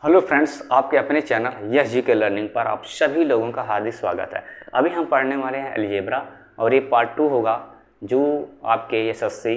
Hello friends, आपके अपने channel yes जी के लर्निंग पर आप सभी लोगों का हार्दिक स्वागत है। अभी हम पढ़ने वाले हैं अलजेब्रा और ये पार्ट 2 होगा जो आपके SSC,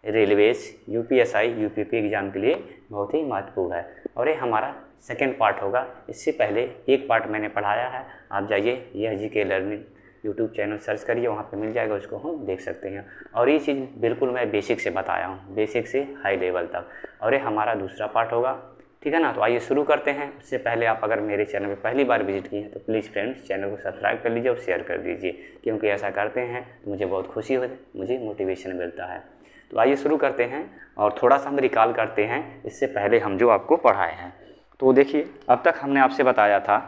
railways, UPSI, UPP exam के लिए बहुत ही महत्वपूर्ण है और ये हमारा सेकेंड पार्ट होगा। इससे पहले एक पार्ट मैंने पढ़ाया है, आप जाइए यस जी के लर्निंग यूट्यूब चैनल सर्च करिए, वहाँ पे मिल जाएगा, उसको हम देख सकते हैं। और ये चीज़ बिल्कुल मैं बेसिक से बताया हूँ, बेसिक से हाई लेवल तक, और ये हमारा दूसरा पार्ट होगा, ठीक है ना। तो आइए शुरू करते हैं। उससे पहले आप अगर मेरे चैनल पर पहली बार विजिट किए हैं तो प्लीज़ फ्रेंड्स चैनल को सब्सक्राइब कर लीजिए और शेयर कर दीजिए, क्योंकि ऐसा करते हैं तो मुझे बहुत खुशी होती है, मुझे मोटिवेशन मिलता है। तो आइए शुरू करते हैं और थोड़ा सा हम रिकॉल करते हैं इससे पहले हम जो आपको पढ़ाए हैं। तो देखिए, अब तक हमने आपसे बताया था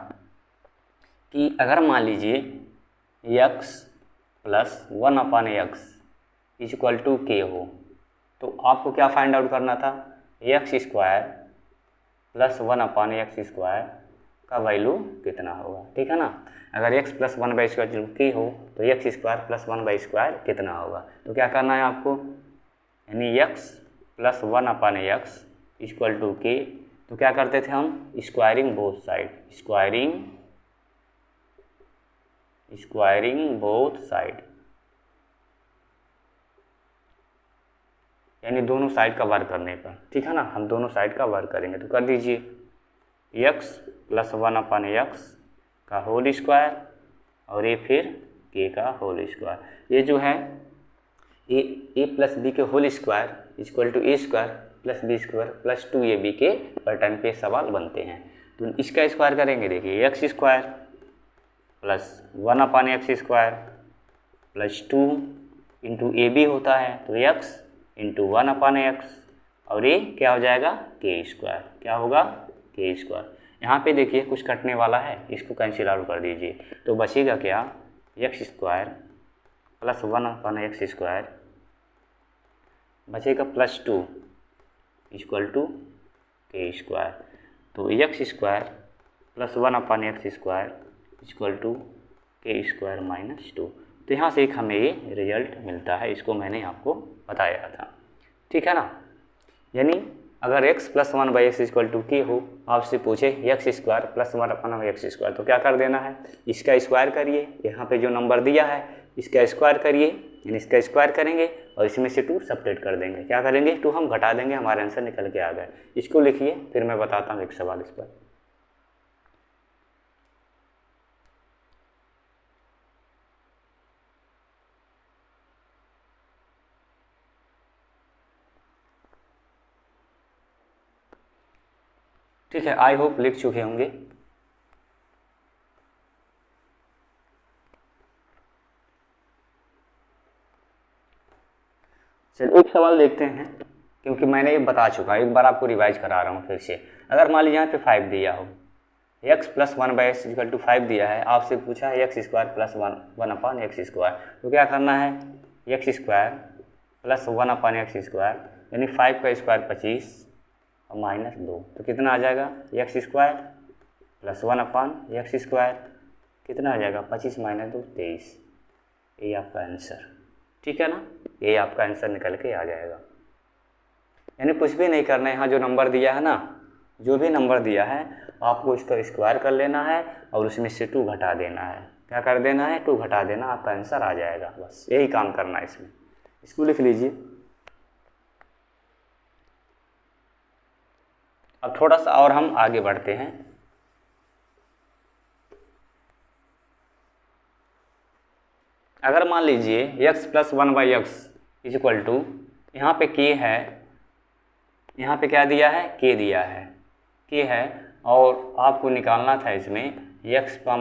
कि अगर मान लीजिए x + 1/x = k हो, तो आपको क्या फाइंड आउट करना था, x² + 1/x² का वैल्यू कितना होगा, ठीक है ना। अगर x + 1/² k हो तो x² + 1/² कितना होगा। तो क्या करना है आपको, यानी x + 1/x = k। तो क्या करते थे हम, squaring both side, squaring both side, यानी दोनों साइड का वर्क करने पर, ठीक है ना। हम दोनों साइड का वर्क करेंगे तो कर दीजिए x + 1/x का होल स्क्वायर और ये फिर k का होल स्क्वायर। ये जो है a + b के whole square = a² + b² + 2ab के पैटर्न पे सवाल बनते हैं। तो इसका स्क्वायर करेंगे, देखिए x² + 1/x² + 2 × ab होता है तो x × 1/x और ये क्या हो जाएगा, k²। क्या होगा, k²। यहाँ पे देखिए कुछ कटने वाला है, इसको कैंसिल आउट कर दीजिए तो बचेगा क्या, x² + 1/x² बचेगा +2 = k²। तो x² + 1/x² = k² - 2। तो यहाँ से एक हमें ये रिजल्ट मिलता है, इसको मैंने आपको बताया था, ठीक है ना। यानी अगर x + 1/x = k हो, आपसे पूछे x² + 1/x² तो क्या कर देना है, इसका स्क्वायर करिए, यहाँ पे जो नंबर दिया है इसका स्क्वायर करिए, यानी इसका स्क्वायर करेंगे और इसमें से 2 सब्ट्रैक्ट कर देंगे। क्या करेंगे, 2 हम घटा देंगे, हमारा आंसर निकल के आ गया। इसको लिखिए, फिर मैं बताता हूँ एक सवाल इस पर। ठीक है, आई होप लिख चुके होंगे। चलिए एक सवाल देखते हैं, क्योंकि मैंने ये बता चुका, एक बार आपको रिवाइज करा रहा हूँ फिर से। अगर मान लीजिए यहाँ पे 5 दिया हो, x + 1/x = 5 दिया है, आपसे पूछा है x² + 1/x², तो क्या करना है, x² + 1/x² यानी 5 का स्क्वायर 25 और -2, तो कितना आ जाएगा, x² + 1/x² कितना आ जाएगा, 25 - 2 23। ये आपका आंसर, ठीक है ना, ये आपका आंसर निकल के आ जाएगा। यानी कुछ भी नहीं करना है, यहाँ जो नंबर दिया है ना, जो भी नंबर दिया है आपको इसका स्क्वायर कर लेना है और उसमें से 2 घटा देना है। क्या कर देना है, 2 घटा देना, आपका आंसर आ जाएगा। बस यही काम करना है इसमें। इसको लिख लीजिए। अब थोड़ा सा और हम आगे बढ़ते हैं। अगर मान लीजिए x + 1/x = यहाँ पे k है, यहाँ पे क्या दिया है, k दिया है, k है, और आपको निकालना था इसमें x⁴।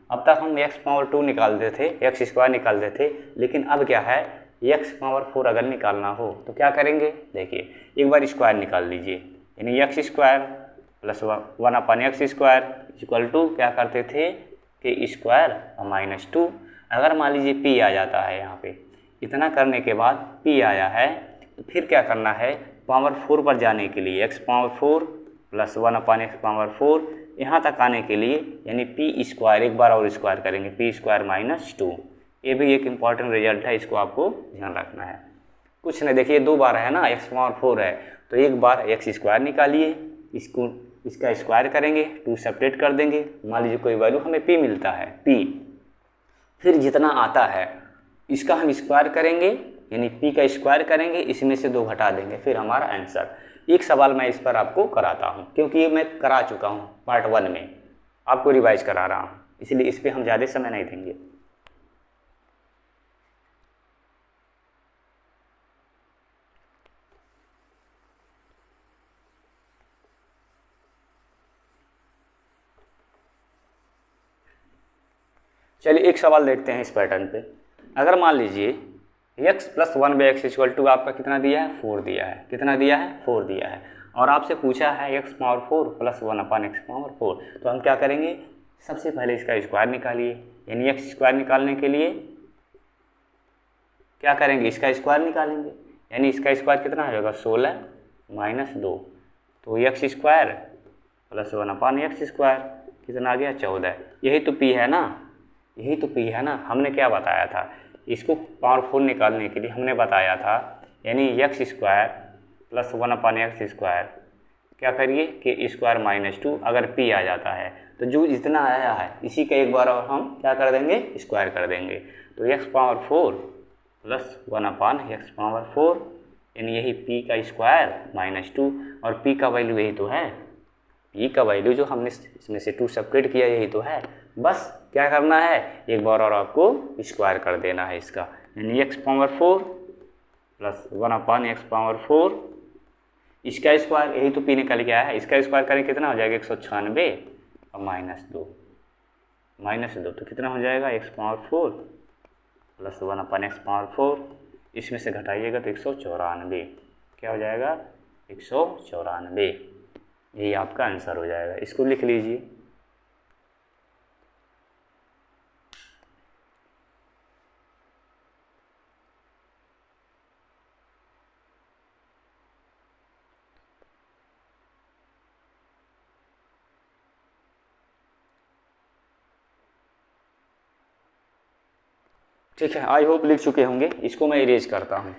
अब तक हम x⁴ निकालते थे, x² निकालते थे, लेकिन अब क्या है, x⁴ अगर निकालना हो तो क्या करेंगे, देखिए एक बार स्क्वायर निकाल लीजिए, यानी x² + 1/x² = क्या करते थे, k² और -2। अगर मान लीजिए p आ जाता है, यहाँ पे इतना करने के बाद p आया है, तो फिर क्या करना है, पावर 4 पर जाने के लिए x⁴ + 1/x⁴ यहाँ तक आने के लिए, यानी p² एक बार और स्क्वायर करेंगे, p² - 2। ये भी एक इम्पॉर्टेंट रिजल्ट है, इसको आपको ध्यान रखना है। कुछ नहीं, देखिए 2 बार है ना, x⁴ है तो एक बार एक्स स्क्वायर निकालिए, इसको इसका स्क्वायर करेंगे, 2 सेपरेट कर देंगे, मान लीजिए कोई वैल्यू हमें p मिलता है p, फिर जितना आता है इसका हम स्क्वायर करेंगे, यानी p का स्क्वायर करेंगे, इसमें से 2 घटा देंगे, फिर हमारा आंसर। एक सवाल मैं इस पर आपको कराता हूँ, क्योंकि ये मैं करा चुका हूँ पार्ट 1 में, आपको रिवाइज करा रहा हूँ, इसलिए इस पर हम ज़्यादा समय नहीं देंगे। चलिए एक सवाल देखते हैं इस पैटर्न पे। अगर मान लीजिए x + 1/x = आपका कितना दिया है, 4 दिया है, कितना दिया है, 4 दिया है, और आपसे पूछा है x पावर 4 + 1/x पावर 4, तो हम क्या करेंगे, सबसे पहले इसका स्क्वायर निकालिए, यानी एक्स स्क्वायर निकालने के लिए क्या करेंगे, इसका स्क्वायर निकालेंगे, यानी इसका स्क्वायर कितना हो जाएगा, 16 - 2, तो x स्क्वायर + 1/x² कितना आ गया, 14। यही तो p है ना, यही तो p है ना। हमने क्या बताया था, इसको पावर 4 निकालने के लिए हमने बताया था, यानी x स्क्वायर + 1/x², क्या करिए कि स्क्वायर -2, अगर p आ जाता है तो जो जितना आया है इसी का एक बार और हम क्या कर देंगे, स्क्वायर कर देंगे, तो x पावर 4 + 1/x², यानी यही p का स्क्वायर -2, और p का वैल्यू यही तो है, p का वैल्यू जो हमने इसमें से 2 सेपरेट किया यही तो है। बस क्या करना है, एक बार और आपको स्क्वायर कर देना है इसका, यानी x पावर 4 + 1/x², इसका स्क्वायर यही तो p निकल के आया है, इसका स्क्वायर करें कितना हो जाएगा, 196 और -2 तो कितना हो जाएगा, x पावर 4 + 1/x², इसमें से घटाइएगा तो 194, क्या हो जाएगा, 194, यही आपका आंसर हो जाएगा। इसको लिख लीजिए। ठीक है, आई होप लिख चुके होंगे। इसको मैं इरेज करता हूँ।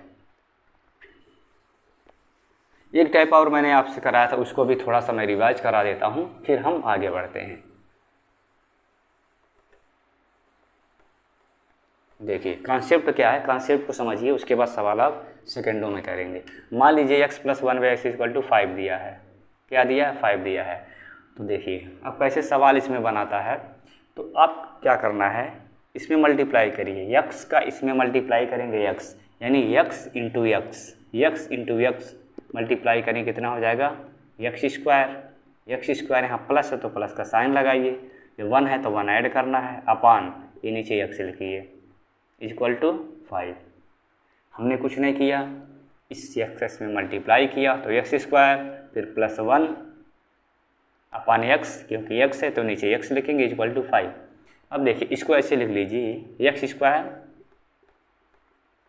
एक टाइप और मैंने आपसे कराया था, उसको भी थोड़ा सा मैं रिवाइज करा देता हूँ, फिर हम आगे बढ़ते हैं। देखिए कॉन्सेप्ट क्या है, कॉन्सेप्ट को समझिए, उसके बाद सवाल आप सेकेंडों में करेंगे। मान लीजिए x + 1/x = 5 दिया है, क्या दिया है, 5 दिया है। तो देखिए अब कैसे सवाल इसमें बनाता है, तो आप क्या करना है, इसमें मल्टीप्लाई करिए, x का इसमें मल्टीप्लाई करेंगे x, यानी x × x मल्टीप्लाई करें, कितना हो जाएगा, x² यहाँ प्लस है तो प्लस का साइन लगाइए, जब 1 है तो 1 ऐड करना है, अपान ये नीचे x लिखिए, = 5। हमने कुछ नहीं किया, इस x में मल्टीप्लाई किया तो x² फिर +1 अपान x, क्योंकि x है तो नीचे x लिखेंगे, = 5। अब देखिए इसको ऐसे लिख लीजिए, x²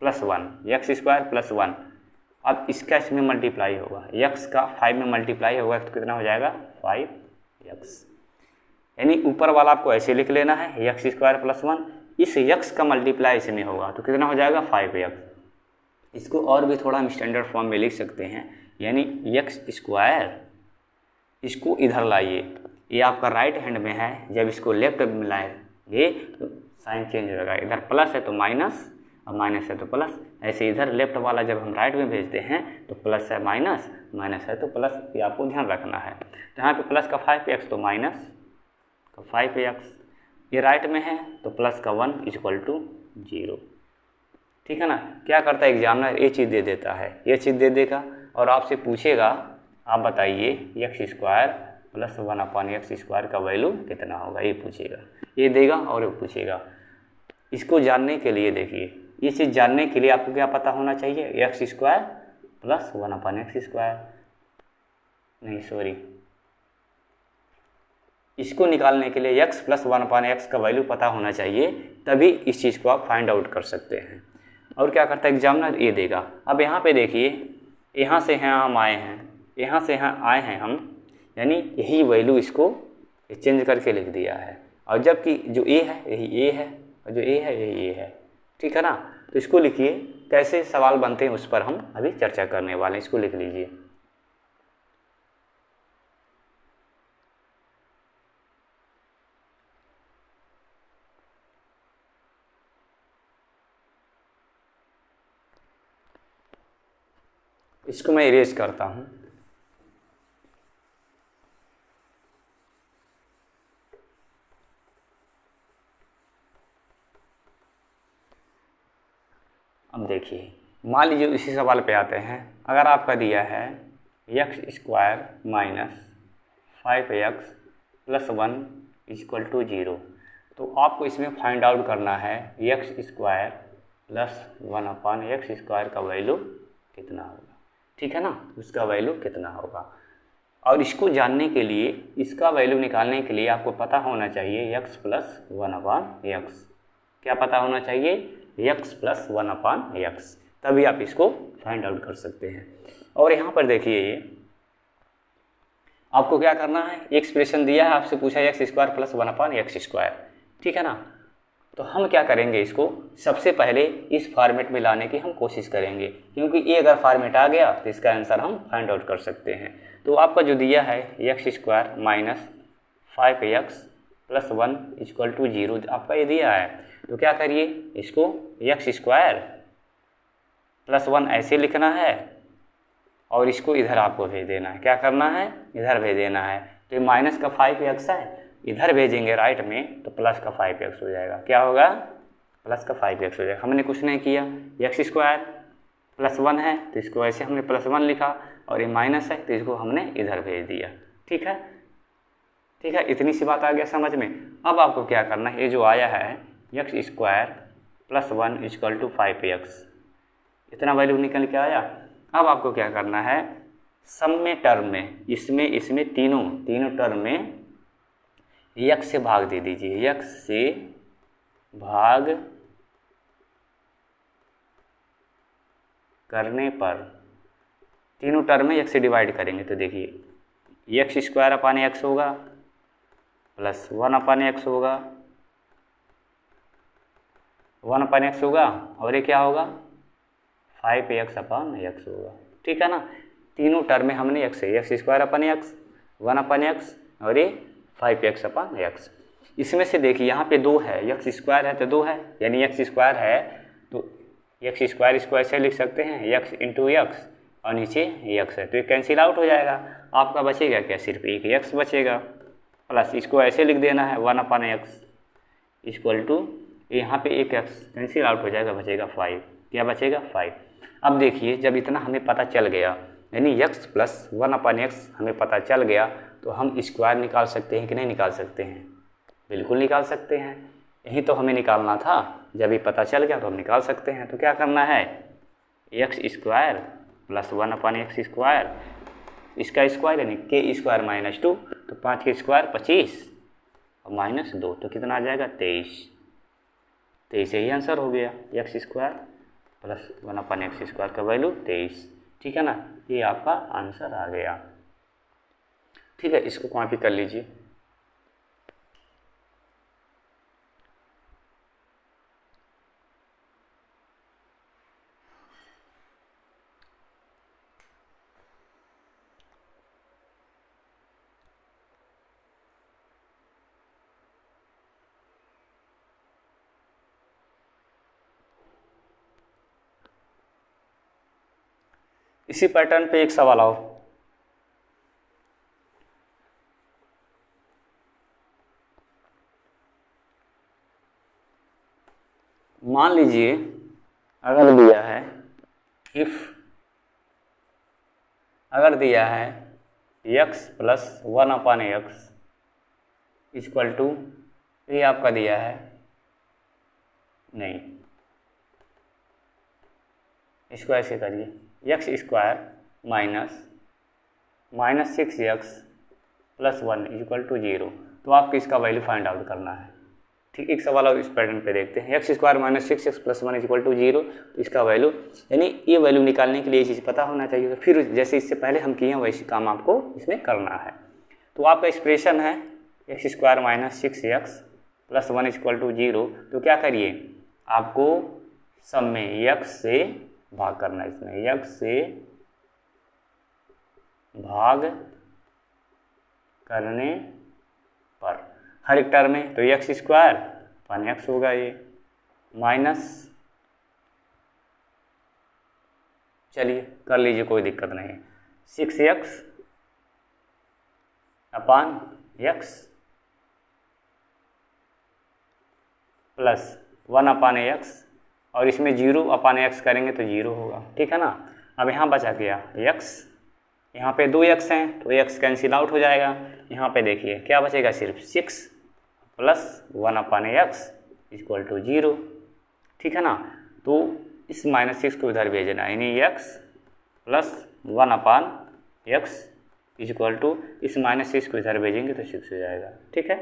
+ 1, अब इसका इसमें मल्टीप्लाई होगा, x का 5 में मल्टीप्लाई होगा तो कितना हो जाएगा, 5x, यानी ऊपर वाला आपको ऐसे लिख लेना है, x² + 1, इस x का मल्टीप्लाई इसमें होगा तो कितना हो जाएगा, 5x। इसको और भी थोड़ा हम स्टैंडर्ड फॉर्म में लिख सकते हैं, यानी x², इसको इधर लाइए, ये आपका राइट हैंड में है, जब इसको लेफ्ट में लाएंगे तो साइन चेंज होगा, इधर प्लस है तो माइनस और माइनस है तो प्लस, ऐसे इधर लेफ्ट वाला जब हम राइट में भेजते हैं तो प्लस है माइनस, माइनस है तो प्लस, ये आपको ध्यान रखना है। तो यहाँ पे प्लस का 5x तो माइनस का 5x, ये राइट में है तो प्लस का 1 = 0। ठीक है ना। क्या करता है एग्जामिनर, ये चीज़ दे देता है, ये चीज़ दे देगा और आपसे पूछेगा, आप बताइए x² + 1/x² का वैल्यू कितना होगा, ये पूछेगा, ये देगा और ये पूछेगा। इसको जानने के लिए देखिए, ये चीज़ जानने के लिए आपको क्या पता होना चाहिए, x² + 1/x², नहीं सॉरी, इसको निकालने के लिए x + 1/x का वैल्यू पता होना चाहिए, तभी इस चीज़ को आप फाइंड आउट कर सकते हैं। और क्या करता है एग्जामिनर, ये देगा। अब यहाँ पे देखिए, यहाँ से हैं हम आए हैं, यहाँ से यहाँ आए हैं हम, यानी यही वैल्यू इसको चेंज करके लिख दिया है, और जबकि जो a है यही a है और जो a है यही a है। ठीक है ना। तो इसको लिखिए, कैसे सवाल बनते हैं उस पर हम अभी चर्चा करने वाले हैं। इसको लिख लीजिए, इसको मैं इरेज करता हूँ। अब देखिए, मान लीजिए इसी सवाल पे आते हैं। अगर आपका दिया है x² minus 5x plus 1 equal to 0, तो आपको इसमें फाइंड आउट करना है x² प्लस 1/x² का वैल्यू कितना होगा। ठीक है ना, उसका वैल्यू कितना होगा। और इसको जानने के लिए, इसका वैल्यू निकालने के लिए आपको पता होना चाहिए x प्लस 1/x। क्या पता होना चाहिए? x प्लस 1/x, तभी आप इसको फाइंड आउट कर सकते हैं। और यहाँ पर देखिए, ये आपको क्या करना है, एक्सप्रेशन दिया है, आपसे पूछा है x² प्लस 1/x²। ठीक है ना, तो हम क्या करेंगे, इसको सबसे पहले इस फॉर्मेट में लाने की हम कोशिश करेंगे, क्योंकि ये अगर फॉर्मेट आ गया तो इसका आंसर हम फाइंड आउट कर सकते हैं। तो आपका जो दिया है x² minus 5x plus 1 equal to 0, आपका ये दिया है, तो क्या करिए, इसको x² प्लस 1 ऐसे लिखना है और इसको इधर आपको भेज देना है। क्या करना है, इधर भेज देना है। तो ये माइनस का 5x है, इधर भेजेंगे राइट में तो प्लस का 5x हो जाएगा। क्या होगा, प्लस का 5x हो जाएगा। हमने कुछ नहीं किया, x² प्लस 1 है तो इसको ऐसे हमने प्लस 1 लिखा, और ये माइनस है तो इसको हमने इधर भेज दिया। ठीक है, ठीक है, इतनी सी बात आ गया समझ में। अब आपको क्या करना है, ये जो आया है x² plus 1 equal to 5x, इतना वैल्यू निकल के आया। अब आपको क्या करना है, सम में टर्म में, इसमें तीनों टर्म में x से भाग दे दीजिए। x से भाग करने पर तीनों टर्म में x से डिवाइड करेंगे तो देखिए x² होगा प्लस 1/x होगा, 1/x होगा, और ये क्या होगा, 5x/x होगा। ठीक है ना, तीनों टर्म में हमने x से x²/x 1/x और ये 5x/x। इसमें से देखिए यहाँ पे 2 है, x² है तो 2 है, यानी x² है तो x² इसको ऐसे लिख सकते हैं x इंटू x, और नीचे x है तो ये कैंसिल आउट हो जाएगा। आपका बचेगा क्या, सिर्फ एक x बचेगा, प्लस इसको ऐसे लिख देना है 1/x इक्वल टू, यहाँ पे एक x कैंसिल आउट हो जाएगा, बचेगा 5। क्या बचेगा, 5। अब देखिए, जब इतना हमें पता चल गया, यानी x प्लस 1/x हमें पता चल गया, तो हम स्क्वायर निकाल सकते हैं कि नहीं निकाल सकते हैं? बिल्कुल निकाल सकते हैं। यही तो हमें निकालना था, जब ये पता चल गया तो हम निकाल सकते हैं। तो क्या करना है, x² प्लस 1/x², इसका स्क्वायर यानी k² माइनस 2, तो 5 के स्क्वायर 25 और माइनस 2 तो कितना आ जाएगा, 23। 23 यही आंसर हो गया, x² प्लस 1/x² का वैल्यू 23। ठीक है ना, ये आपका आंसर आ गया। ठीक है, इसको कॉपी कर लीजिए। इसी पैटर्न पे एक सवाल आओ। मान लीजिए अगर दिया है अगर दिया है x plus 1/x equal to, ये आपका दिया है, नहीं, इसको ऐसे करिए, x² minus 6x plus 1 equal to 0, तो आपको इसका वैल्यू फाइंड आउट करना है। ठीक, एक सवाल और इस पैटर्न पे देखते हैं, x² minus 6x plus 1 equal to 0, तो इसका वैल्यू, यानी ये वैल्यू निकालने के लिए ये चीज़ पता होना चाहिए। तो फिर जैसे इससे पहले हम किए हैं वैसे काम आपको इसमें करना है। तो आपका एक्सप्रेशन है x² minus 6x plus 1 equal to 0, तो क्या करिए, आपको सब में x से भाग करना है, इसमें x से भाग करने पर हर एक टर्म में, तो x² 1x होगा, ये माइनस चलिए कर लीजिए, कोई दिक्कत नहीं है। 6x अपान x प्लस 1 अपान x, और इसमें 0 अपान x करेंगे तो 0 होगा, ठीक है ना। अब यहाँ बचा गया x, यहाँ पे 2x हैं तो x कैंसिल आउट हो जाएगा। यहाँ पे देखिए क्या बचेगा, सिर्फ 6 plus 1 upon x equal to 0, ठीक है ना। तो इस -6 को इधर भेजना, यानी x plus 1 upon x equal to इस -6 को इधर भेजेंगे तो 6 हो जाएगा, ठीक है।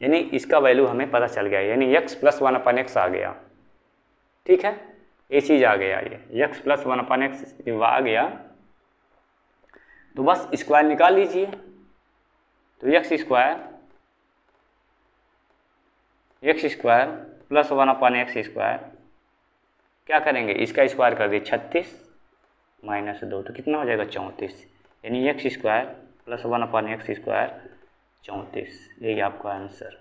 यानी इसका वैल्यू हमें पता चल गया, यानी x प्लस 1 अपान x आ गया, ठीक है। ये चीज़ आ गया, ये x प्लस 1 अपान x आ गया। तो बस स्क्वायर निकाल लीजिए, तो x square plus 1 upon x square, क्या करेंगे, इसका स्क्वायर कर दिए 36 माइनस 2 तो कितना हो जाएगा 34, यानी x square plus 1 upon x square 34, यही आपका आंसर।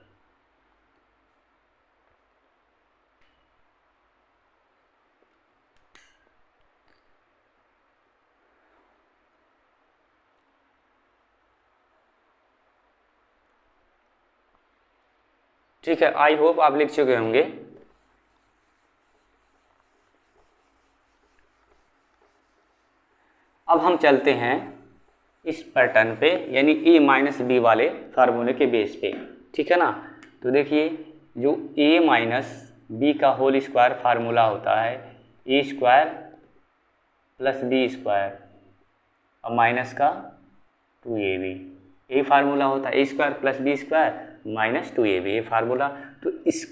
ठीक है, आई होप आप लिख चुके होंगे। अब हम चलते हैं इस पैटर्न पे, यानी a माइनस बी वाले फार्मूले के बेस पे, ठीक है ना। तो देखिए जो a माइनस बी का होल स्क्वायर फार्मूला होता है, A square plus B square और माइनस का 2ab, ये फार्मूला होता है, A square plus B square minus 2ab, ये फार्मूला। तो इस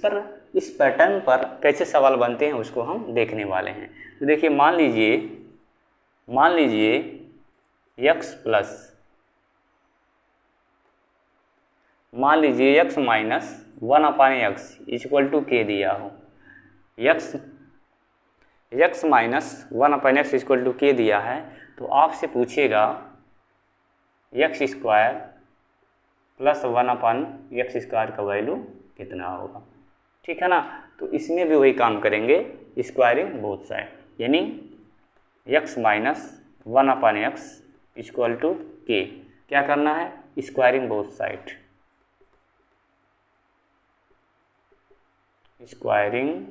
पैटर्न पर कैसे सवाल बनते हैं उसको हम देखने वाले हैं। तो देखिए मान लीजिए x प्लस, मान लीजिए x minus 1 upon x equal to k दिया हो, x minus 1 upon x equal to k दिया है, तो आपसे पूछेगा x square plus 1 upon x square का वैल्यू कितना होगा, ठीक है ना। तो इसमें भी वही काम करेंगे, स्क्वायरिंग बोथ साइड, यानी x minus 1 upon x equal to k, क्या करना है, स्क्वायरिंग बोथ साइड, स्क्वायरिंग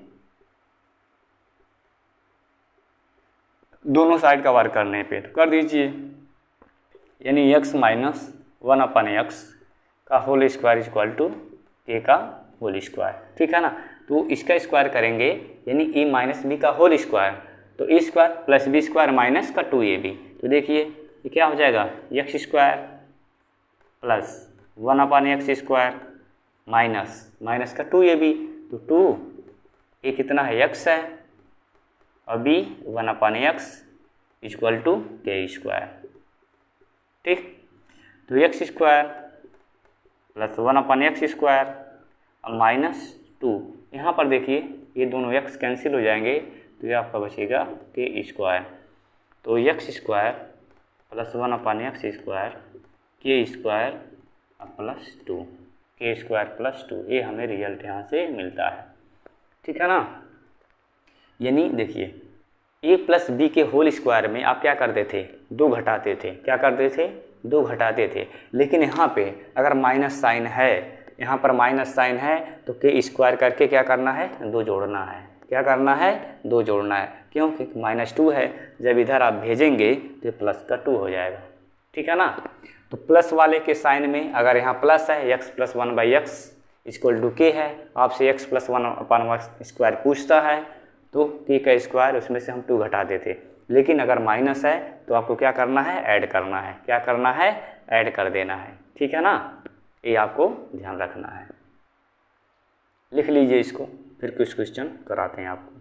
दोनों साइड का वर्क करने पे तो कर दीजिए, यानी x माइनस 1 अपान x का whole square equal to k का होल स्क्वायर, ठीक है ना। तो इसका स्क्वायर करेंगे, यानी e माइनस बी का होल स्क्वायर, तो A square plus B square minus का 2ab, तो देखिए ये क्या हो जाएगा, x square plus 1 upon x square minus का 2ab, तो 2 ये कितना है x है और b 1 upon x equal to k square, ठीक। तो x square plus 1 upon x square और माइनस 2, यहाँ पर देखिए ये दोनों x कैंसिल हो जाएंगे, तो ये आपका बचेगा k स्क्वायर। तो x square plus 1 upon x square k square plus 2, k square plus 2, ये हमें रिजल्ट यहाँ से मिलता है, ठीक है ना। यानी देखिए a प्लस बी के होल स्क्वायर में आप क्या करते थे, 2 घटाते थे, क्या करते थे, 2 घटाते थे। लेकिन यहाँ पे अगर माइनस साइन है, यहाँ पर माइनस साइन है, तो k स्क्वायर करके क्या करना है, 2 जोड़ना है, क्या करना है, 2 जोड़ना है, क्योंकि -2 है, जब इधर आप भेजेंगे तो प्लस का 2 हो जाएगा, ठीक है ना। तो प्लस वाले के साइन में अगर यहाँ प्लस है, x plus 1/x equal to k है, आपसे x plus 1 upon x square पूछता है, तो k का स्क्वायर उसमें से हम 2 घटाते थे। लेकिन अगर माइनस है तो आपको क्या करना है, ऐड करना है, क्या करना है, ऐड कर देना है, ठीक है ना। ये आपको ध्यान रखना है, लिख लीजिए इसको, फिर कुछ क्वेश्चन कराते हैं आपको।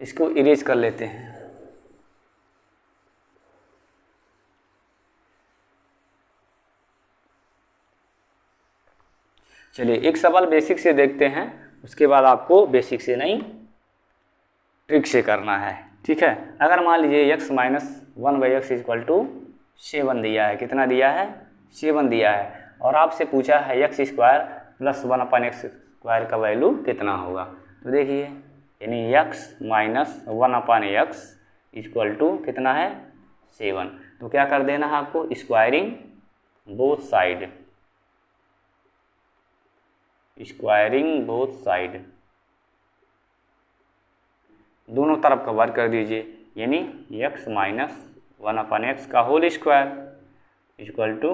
इसको इरेज कर लेते हैं। चलिए एक सवाल बेसिक से देखते हैं, उसके बाद आपको बेसिक से नहीं ट्रिक से करना है, ठीक है। अगर मान लीजिए x minus 1/x equal to 7 दिया है, कितना दिया है, 7 दिया है और आपसे पूछा है एक्स स्क्वायर प्लस 1/x² का वैल्यू कितना होगा। तो देखिए यानी x minus 1/x equal to कितना है 7। तो क्या कर देना है आपको, squaring both side, squaring both side, दोनों तरफ का वर्क कर दीजिए, यानी x माइनस 1/x का होल स्क्वायर इक्वल टू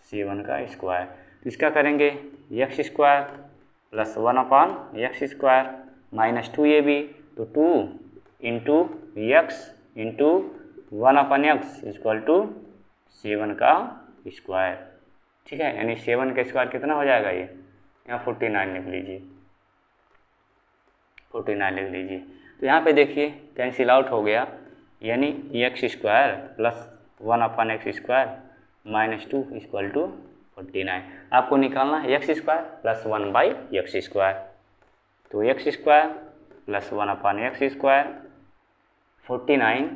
7 का स्क्वायर। तो इसका करेंगे x square plus 1/x² minus 2ab, तो 2 into x into 1/x equal to 7 का स्क्वायर। ठीक है, यानी 7 का स्क्वायर कितना हो जाएगा, ये यहाँ 49 लिख लीजिए, 49 लिख लीजिए। तो यहाँ पे देखिए कैंसिल आउट हो गया, यानी x square plus 1/x² minus 2 equal to 49। आपको निकालना है x स्क्वायर प्लस 1/x²। तो x स्क्वायर प्लस 1/x² 49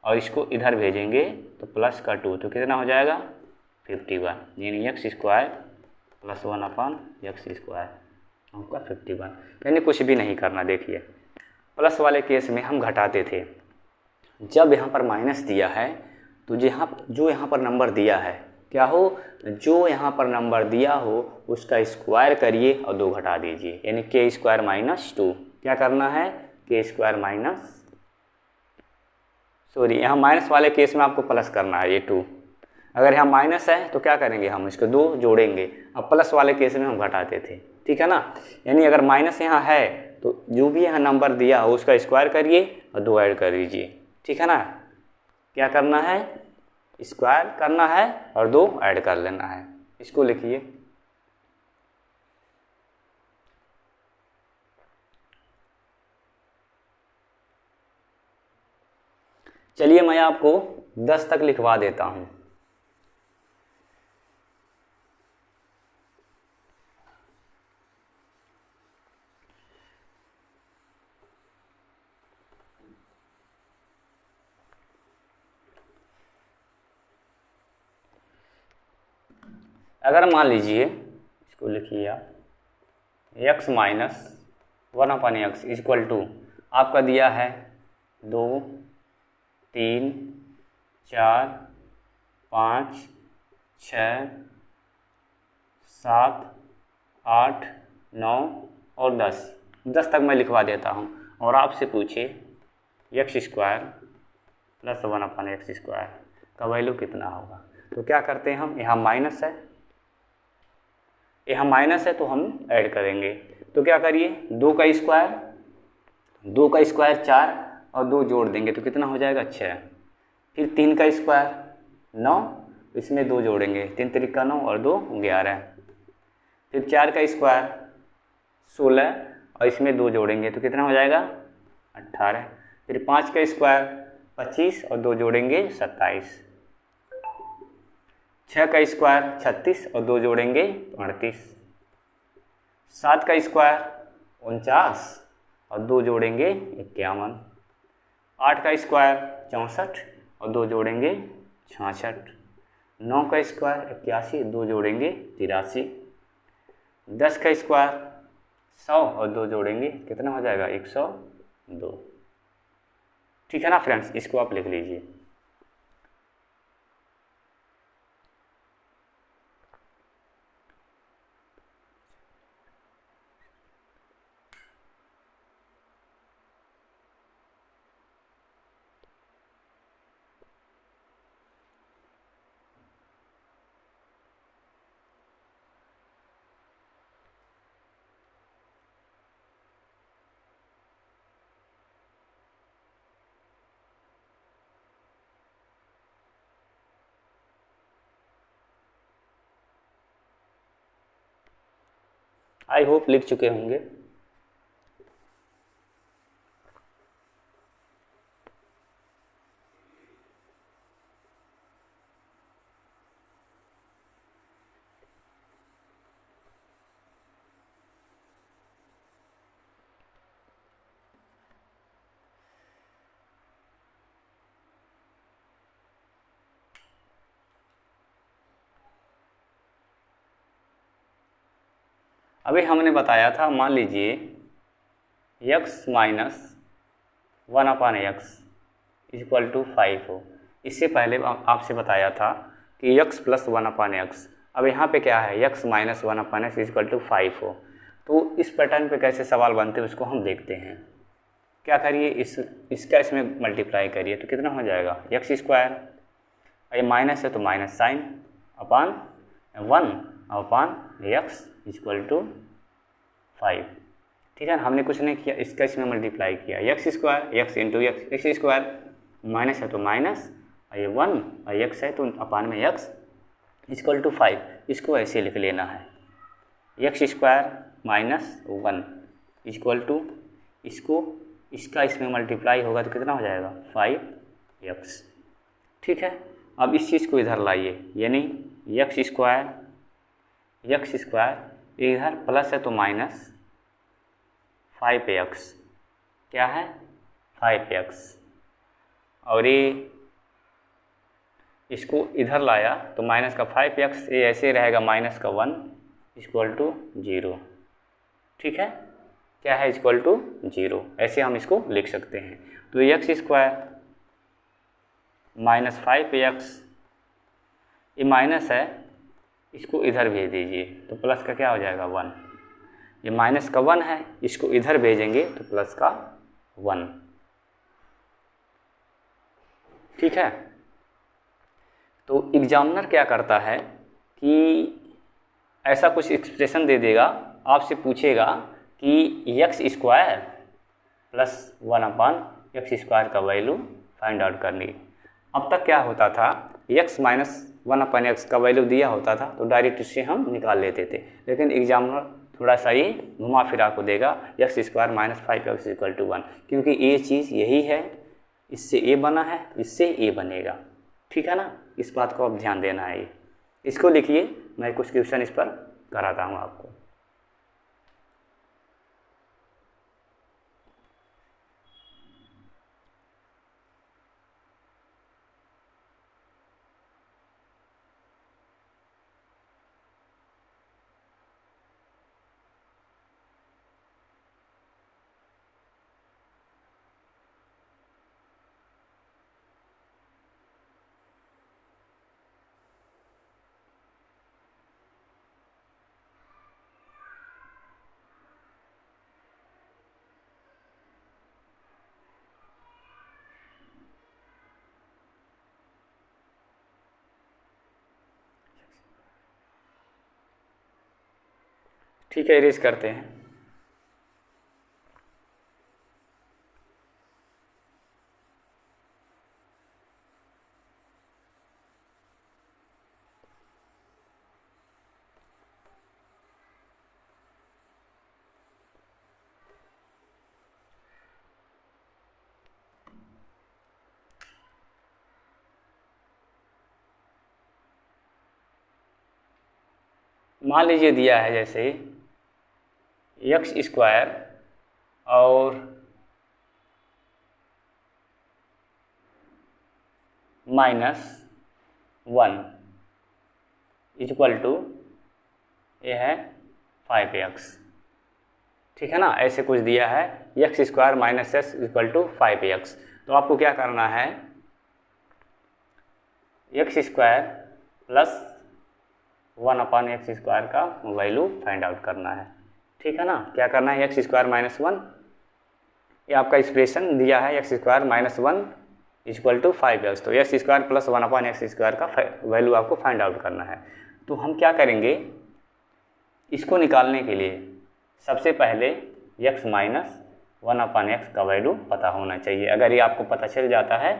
और इसको इधर भेजेंगे तो प्लस का 2, तो कितना हो जाएगा 51, यानी x स्क्वायर प्लस 1/x² आपका 51। यानी कुछ भी नहीं करना। देखिए प्लस वाले केस में हम घटाते थे, जब यहाँ पर माइनस दिया है तो जो यहाँ पर नंबर दिया है क्या हो, जो यहाँ पर नंबर दिया हो उसका स्क्वायर करिए और 2 घटा दीजिए, यानी k² माइनस 2। क्या करना है, k² माइनस, सॉरी यहाँ माइनस वाले केस में आपको प्लस करना है, ये 2। अगर यहाँ माइनस है तो क्या करेंगे, हम इसको 2 जोड़ेंगे। अब प्लस वाले केस में हम घटाते थे, ठीक है ना। यानी अगर माइनस यहाँ है तो जो भी यहाँ नंबर दिया हो उसका स्क्वायर करिए और 2 ऐड कर दीजिए, ठीक है ना। क्या करना है, स्क्वायर करना है और 2 ऐड कर लेना है। इसको लिखिए, चलिए मैं आपको 10 तक लिखवा देता हूँ। अगर मान लीजिए, इसको लिखिए आप, x minus 1/x equal to आपका दिया है 2, 3, 4, 5, 6, 7, 8, 9 और 10 तक मैं लिखवा देता हूँ। और आपसे पूछे x स्क्वायर प्लस 1/x² का वैल्यू कितना होगा। तो क्या करते हैं हम, यहाँ माइनस है, यहाँ माइनस है तो हम ऐड करेंगे। तो क्या करिए, 2 का स्क्वायर 4 और 2 जोड़ देंगे तो कितना हो जाएगा 6। फिर 3 का स्क्वायर 9, इसमें 2 जोड़ेंगे, 3 त्रिका 9 और 2 11। फिर 4 का स्क्वायर 16 और इसमें 2 जोड़ेंगे तो कितना हो जाएगा 18। फिर 5 का स्क्वायर 25 और 2 जोड़ेंगे 27। 6 का स्क्वायर 36 और 2 जोड़ेंगे 38। 7 का स्क्वायर 49 और 2 जोड़ेंगे 51। 8 का स्क्वायर 64 और 2 जोड़ेंगे 66। 9 का स्क्वायर 81, 2 जोड़ेंगे 83। 10 का स्क्वायर 100 और 2 जोड़ेंगे कितना हो जाएगा 102। ठीक है ना फ्रेंड्स, इसको आप लिख लीजिए। आई होप लिख चुके होंगे। अभी हमने बताया था, मान लीजिए x minus 1/x equal to 5 हो। इससे पहले आपसे बताया था कि x प्लस 1/x। अब यहाँ पे क्या है, x minus 1/x equal to 5 हो। तो इस पैटर्न पे कैसे सवाल बनते हैं उसको हम देखते हैं। क्या करिए, इसका इसमें मल्टीप्लाई करिए तो कितना हो जाएगा, एक्स स्क्वायर, ये माइनस है तो minus sign upon 1/x equal to 5। ठीक है ना, हमने कुछ नहीं किया, इसका इसमें मल्टीप्लाई किया, x square, x into x square, minus है तो माइनस, ये 1 और एक्स है तो अपान में एक्स इक्वल टू 5। इसको ऐसे लिख लेना है, x square minus 1 equal to, इसका इसमें मल्टीप्लाई होगा तो कितना हो जाएगा, 5x। ठीक है, अब इस चीज़ को इधर लाइए, यानी एक्स स्क्वायर इधर प्लस है तो माइनस 5x, क्या है 5x, और ये इसको इधर लाया तो माइनस का 5x, ये ऐसे रहेगा माइनस का 1 इक्वल टू 0। ठीक है, क्या है, इक्वल टू 0, ऐसे हम इसको लिख सकते हैं। तो एक्स स्क्वायर माइनस 5x, ये माइनस है, इसको इधर भेज दीजिए तो प्लस का क्या हो जाएगा 1। ये माइनस का 1 है, इसको इधर भेजेंगे तो प्लस का 1। ठीक है, तो एग्जामिनर क्या करता है कि ऐसा कुछ एक्सप्रेशन दे देगा, आपसे पूछेगा कि x square plus 1/x square का वैल्यू फाइंड आउट करनी। अब तक क्या होता था, x माइनस 1/x का वैल्यू दिया होता था तो डायरेक्ट इससे हम निकाल लेते थे, लेकिन एग्जामिनर थोड़ा सा ये घुमा फिरा को देगा, x square minus 5x equal to 1, क्योंकि ये चीज़ यही है, इससे a बना है, इससे a बनेगा। ठीक है ना, इस बात को आप ध्यान देना है। इसको लिखिए, मैं कुछ क्वेश्चन इस पर कराता हूँ आपको। ठीक है, इरेज करते हैं। मान लीजिए दिया है जैसे एक्स स्क्वायर और माइनस 1 इक्वल टू ये है 5x। ठीक है ना, ऐसे कुछ दिया है, x square minus x equal to 5x। तो आपको क्या करना है, x square plus 1/x square का वैल्यू फाइंड आउट करना है। ठीक है ना, क्या करना है, एक्स स्क्वायर माइनस 1, ये आपका एक्सप्रेशन दिया है, x square minus 1 equal to 5x। तो x square plus 1/x square का वैल्यू आपको फाइंड आउट करना है। तो हम क्या करेंगे, इसको निकालने के लिए सबसे पहले x माइनस 1/x का वैल्यू पता होना चाहिए। अगर ये आपको पता चल जाता है